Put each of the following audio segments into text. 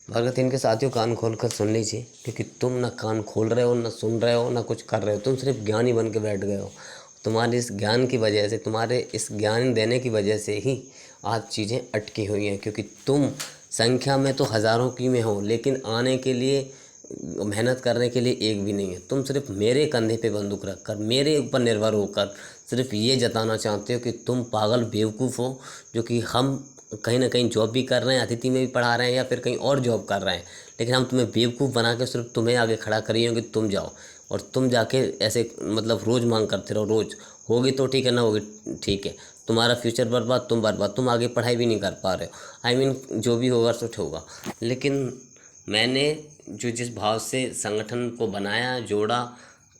भगत इनके साथियों, कान खोल कर सुन लीजिए, क्योंकि तुम ना कान खोल रहे हो, ना सुन रहे हो, ना कुछ कर रहे हो। तुम सिर्फ ज्ञानी बन के बैठ गए हो। तुम्हारे इस ज्ञान की वजह से, तुम्हारे इस ज्ञान देने की वजह से ही आज चीज़ें अटकी हुई हैं। क्योंकि तुम संख्या में तो हज़ारों की में हो, लेकिन आने के लिए, मेहनत करने के लिए एक भी नहीं है। तुम सिर्फ मेरे कंधे पे बंदूक रख कर, मेरे ऊपर निर्भर होकर सिर्फ ये जताना चाहते हो कि तुम पागल बेवकूफ़ हो। जो कि हम कहीं ना कहीं जॉब भी कर रहे हैं, अतिथि में भी पढ़ा रहे हैं, या फिर कहीं और जॉब कर रहे हैं, लेकिन हम तुम्हें बेवकूफ़ बना के सिर्फ तुम्हें आगे खड़ा करिए कि तुम जाओ और तुम जाके ऐसे मतलब रोज़ मांग करते रहो। रोज़ होगी तो ठीक है, ना होगी ठीक है, तुम्हारा फ्यूचर बर्बाद, तुम बर्बाद, तुम आगे पढ़ाई भी नहीं कर पा रहे हो। आई मीन जो भी होगा सो होगा। लेकिन मैंने जो जिस भाव से संगठन को बनाया, जोड़ा,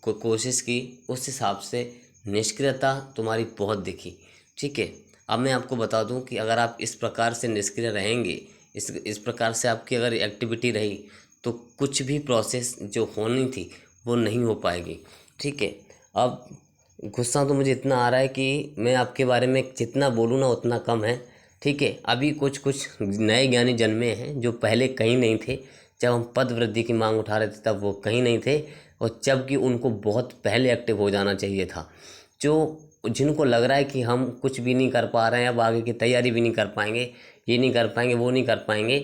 कोशिश की, उस हिसाब से निष्क्रियता तुम्हारी बहुत दिखी। ठीक है, अब मैं आपको बता दूं कि अगर आप इस प्रकार से निष्क्रिय रहेंगे, इस प्रकार से आपकी अगर एक्टिविटी रही, तो कुछ भी प्रोसेस जो होनी थी वो नहीं हो पाएगी। ठीक है, अब गुस्सा तो मुझे इतना आ रहा है कि मैं आपके बारे में जितना बोलूँ ना उतना कम है। ठीक है, अभी कुछ कुछ नए ज्ञानी जन्मे हैं जो पहले कहीं नहीं थे। जब हम पद वृद्धि की मांग उठा रहे थे तब वो कहीं नहीं थे, और जबकि उनको बहुत पहले एक्टिव हो जाना चाहिए था। जो जिनको लग रहा है कि हम कुछ भी नहीं कर पा रहे हैं, अब आगे की तैयारी भी नहीं कर पाएंगे, ये नहीं कर पाएंगे, वो नहीं कर पाएंगे,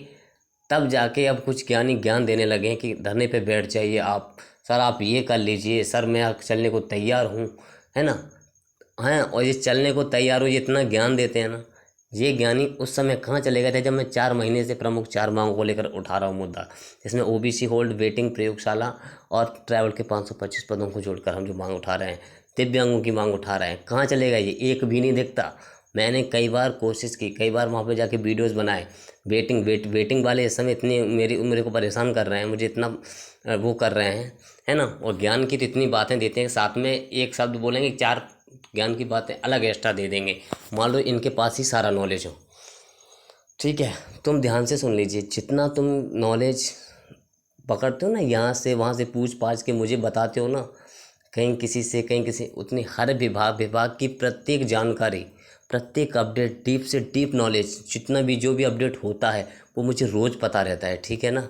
तब जाके अब कुछ ज्ञानी ज्ञान देने लगे हैं कि धरने पे बैठ जाइए आप, सर आप ये कर लीजिए, सर मैं चलने को तैयार हूँ, है ना। हैं, और ये चलने को तैयार हो, ये इतना ज्ञान देते हैं ना। ये ज्ञानी उस समय कहाँ चले गए थे जब मैं 4 महीने से प्रमुख 4 मांगों को लेकर उठा रहा हूँ मुद्दा, जिसमें ओबीसी होल्ड, वेटिंग, प्रयोगशाला और ट्रैवल के 525 पदों को जोड़कर हम जो मांग उठा रहे हैं, दिव्यांगों की मांग उठा रहे हैं। कहाँ चले गए, ये एक भी नहीं दिखता। मैंने कई बार कोशिश की, कई बार वहाँ पे जाके वीडियोस बनाए। वेटिंग वाले इस समय इतने मेरे को परेशान कर रहे हैं, मुझे इतना वो कर रहे हैं, है ना। और ज्ञान की तो इतनी बातें देते हैं, साथ में एक शब्द बोलेंगे, 4 ज्ञान की बातें अलग एक्स्ट्रा दे देंगे। मान लो इनके पास ही सारा नॉलेज हो। ठीक है, तुम ध्यान से सुन लीजिए, जितना तुम नॉलेज पकड़ते हो ना, यहाँ से वहाँ से पूछ पाछ के मुझे बताते हो ना, कहीं किसी से कहीं किसी, उतनी हर विभाग की प्रत्येक जानकारी, प्रत्येक अपडेट, डीप से डीप नॉलेज, जितना भी जो भी अपडेट होता है वो मुझे रोज़ पता रहता है। ठीक है ना,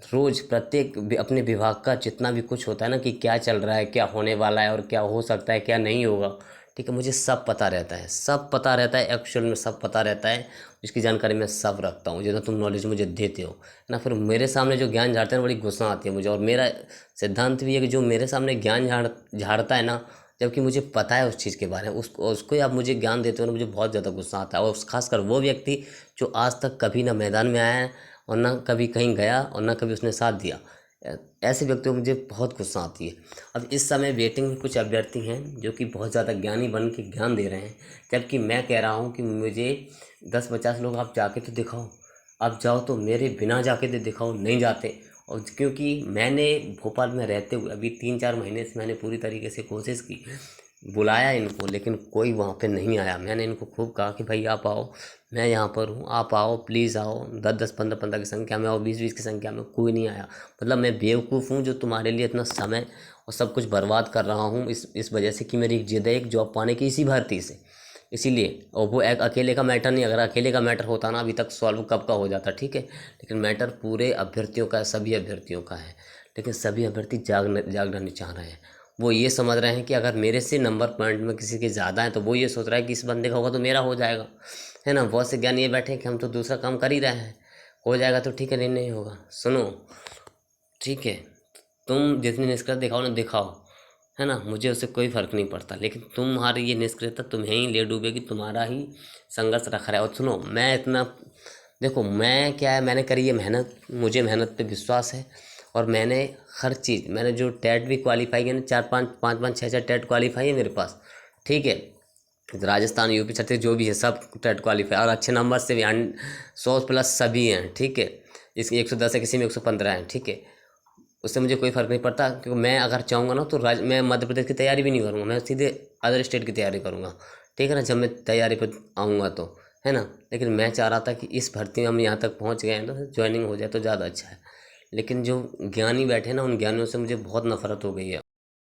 रोज़ प्रत्येक अपने विभाग का जितना भी कुछ होता है ना, कि क्या चल रहा है, क्या होने वाला है, और क्या हो सकता है, क्या नहीं होगा। ठीक है, मुझे सब पता रहता है, सब पता रहता है, एक्चुअल में सब पता रहता है। इसकी जानकारी मैं सब रखता हूँ, जितना तुम नॉलेज मुझे देते हो ना। फिर मेरे सामने जो ज्ञान झाड़ते हैं, बड़ी गुस्सा आती है मुझे। और मेरा सिद्धांत भी है कि जो मेरे सामने ज्ञान झाड़ता है ना, जबकि मुझे पता है उस चीज़ के बारे में, उसको ही आप मुझे ज्ञान देते हो ना, मुझे बहुत ज़्यादा गुस्सा आता है। और खासकर वो व्यक्ति जो आज तक कभी ना मैदान में आया है, और ना कभी कहीं गया, और ना कभी उसने साथ दिया, ऐसे व्यक्तियों को मुझे बहुत गुस्सा आती है। अब इस समय वेटिंग में कुछ अभ्यर्थी हैं जो कि बहुत ज़्यादा ज्ञानी बन के ज्ञान दे रहे हैं, जबकि मैं कह रहा हूँ कि मुझे 10-50 लोग आप जाके तो दिखाओ। आप जाओ तो मेरे बिना जाके तो दिखाओ, नहीं जाते। और क्योंकि मैंने भोपाल में रहते हुए अभी 3-4 महीने से मैंने पूरी तरीके से कोशिश की, बुलाया इनको, लेकिन कोई वहाँ पे नहीं आया। मैंने इनको खूब कहा कि भाई आप आओ, मैं यहाँ पर हूँ, आप आओ, प्लीज़ आओ। 10-10, 15-15 की संख्या में आओ, 20-20 की संख्या में, कोई नहीं आया। मतलब मैं बेवकूफ़ हूँ जो तुम्हारे लिए इतना समय और सब कुछ बर्बाद कर रहा हूँ इस वजह से कि मेरी एक जिद है एक जॉब पाने की, इसी भर्ती से, इसीलिए। और वो एक अकेले का मैटर नहीं, अगर अकेले का मैटर होता ना, अभी तक सॉल्व कब का हो जाता। ठीक है, लेकिन मैटर पूरे अभ्यर्थियों का है, सभी अभ्यर्थियों का है। लेकिन सभी अभ्यर्थी जागना नहीं चाह रहे हैं। वो ये समझ रहे हैं कि अगर मेरे से नंबर पॉइंट में किसी के ज़्यादा है, तो वो ये सोच रहा है कि इस बंदे का होगा तो मेरा हो जाएगा, है ना। बहुत से ज्ञान ये बैठे हैं कि हम तो दूसरा काम कर ही रहे हैं, हो जाएगा तो ठीक है, नहीं नहीं होगा। सुनो, ठीक है, तुम जितनी निष्क्रियता दिखाओ ना दिखाओ, है ना, मुझे उससे कोई फ़र्क नहीं पड़ता, लेकिन तुम्हारी ये निष्क्रियता तुम्हें ही ले डूबेगी, तुम्हारा ही संघर्ष रखा है। और सुनो, मैं इतना, देखो मैं क्या है, मैंने करी ये मेहनत, मुझे मेहनत पे विश्वास है। और मैंने हर चीज़, मैंने जो टेट भी क्वालिफाई किया ना, 4-5, 5-5, 6-6 टेट क्वालिफाई है मेरे पास। ठीक है, राजस्थान, यूपी, छत्तीसगढ़ जो भी है सब टेट क्वालिफाई, और अच्छे नंबर से भी 100+ सभी हैं। ठीक है, इसकी 110 है, किसी में 115 है। ठीक है, उससे मुझे कोई फ़र्क नहीं पड़ता, क्योंकि मैं अगर चाहूँगा ना तो मैं मध्य प्रदेश की तैयारी भी नहीं करूँगा, मैं सीधे अदर स्टेट की तैयारी करूँगा। ठीक है ना, जब मैं तैयारी पर आऊँगा तो, है ना। लेकिन मैं चाह रहा था कि इस भर्ती में हम यहाँ तक पहुँच गए हैं तो ज्वाइनिंग हो जाए तो ज़्यादा अच्छा है। लेकिन जो ज्ञानी बैठे ना, उन ज्ञानियों से मुझे बहुत नफरत हो गई है।